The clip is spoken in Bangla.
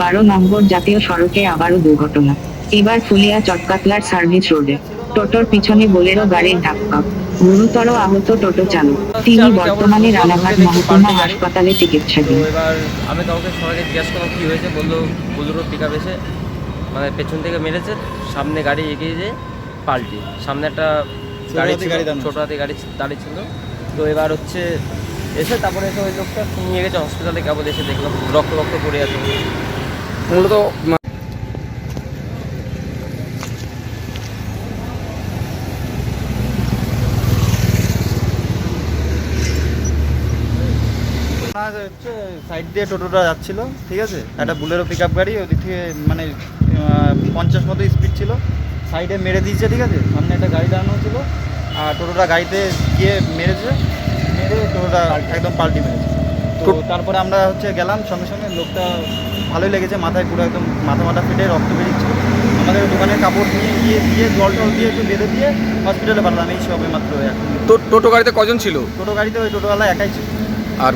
12 নম্বর জাতীয় সড়কে আবারও দুর্ঘটনা। এবার ফুলিয়া চটকাতলার সার্ভিস রোডে টোটোর পিছনে বোলেরো গাড়ির ধাক্কা, গুরুতর আহত টোটো চালক। হচ্ছে তিনি আমি কেবল বর্তমানে ঢুকলাম, ঢুকে রানাঘাট দেখি মহকুমা পাল্টি গাড়ি। হাসপাতালে তো চিকিৎসাধীন। এবার আমি কাউকে সবাইকে জিজ্ঞেস করলাম কী হয়েছে, বললো বুলুরো পিক আপ এসে মানে পেছন থেকে মেরেছে, সামনে গাড়ি এগিয়ে যেয়ে পাল্টি, সামনে একটা গাড়ি ছিল, ছোটো হাতি গাড়ি দাঁড়িয়ে ছিল। তো এবার হচ্ছে এসে তারপরে এসে ওই লোকটা নিয়ে গেছে হসপিটালে, কেবল এসে দেখলাম রক্ত রক্ত পড়ে আছে। মূলত হচ্ছে সাইড দিয়ে টোটোটা যাচ্ছিল, ঠিক আছে, একটা বুলেরো পিক আপ গাড়ি ওদিক থেকে মানে 50 মতো স্পিড ছিল, সাইডে মেরে দিয়েছে, ঠিক আছে, সামনে একটা গাড়ি দাঁড়ানো ছিল আর টোটোটা গাড়িতে গিয়ে মেরেছে, মেরে টোটোটা একদম পাল্টি মেরেছে। তো তারপরে আমরা হচ্ছে গেলাম, সঙ্গে সঙ্গে লোকটা ভালোই লেগেছে, মাথায় পুরো একদম মাথা ফেটে রক্ত বেরিয়েছিল। আমাদের দোকানের কাপড় নিয়ে গিয়ে দিয়ে জল টল দিয়ে একটু বেঁধে দিয়ে হসপিটালে পাঠালাম এই সবে মাত্র এখন। টোটো গাড়িতে কজন ছিল? টোটো গাড়িতে ওই টোটোওয়ালা একাই ছিল। আর